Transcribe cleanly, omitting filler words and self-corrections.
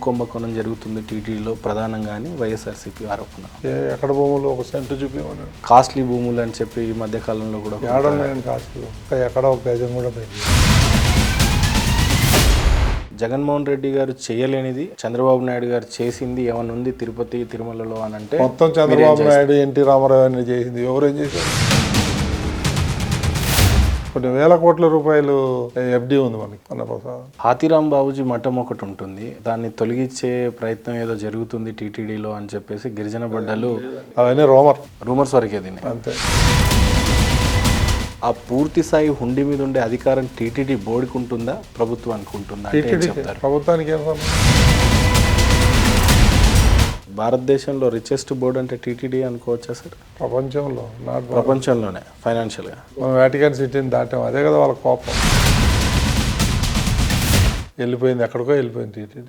కుంభకోణం జరుగుతుంది టీటీడీలో ప్రధానంగా అని వైఎస్ఆర్సీపీ ఆరోపణ. ఎక్కడ భూములు ఒక సెంటు చూపించమన్నాడు. కాస్ట్లీ భూములు అని చెప్పి ఈ మధ్య కాలంలో కూడా ఏడున్నాయని కాస్ట్లు ఎక్కడ ఒక గజం కూడా పోయింది. జగన్మోహన్ రెడ్డి గారు చేయలేనిది చంద్రబాబు నాయుడు గారు చేసింది ఏమన్నా ఉంది తిరుపతి తిరుమలలో అని అంటే మొత్తం చంద్రబాబు నాయుడు ఎన్టీ రామారావు అని చేసింది. ఎవరేం చేశారు? కొన్ని వేల కోట్ల రూపాయలు ఎఫ్డి ఉంది మనకి. హాతీరామ్ బాబుజీ మఠం ఒకటి ఉంటుంది, దాన్ని తొలగించే ప్రయత్నం ఏదో జరుగుతుంది టీటీడీలో అని చెప్పేసి గిరిజన బడ్డలు అవన్నీ రూమర్స్ వరకే దీన్ని. అంతే. ఆ పూర్తి స్థాయి హుండీ మీద ఉండే అధికారం టీటీడీ బోర్డుకి ఉంటుందా, ప్రభుత్వానికి ఉంటుందా? ప్రభుత్వానికి ఏం భారతదేశంలో రిచెస్ట్ బోర్డు అంటే టీటీడీ అనుకోవచ్చా సార్? ప్రపంచంలోనే ఫైనాన్షియల్గా మనం వాటికన్ సిటీని దాటాం. అదే కదా వాళ్ళ కోపం. వెళ్ళిపోయింది, ఎక్కడికో వెళ్ళిపోయింది టీటీడీ.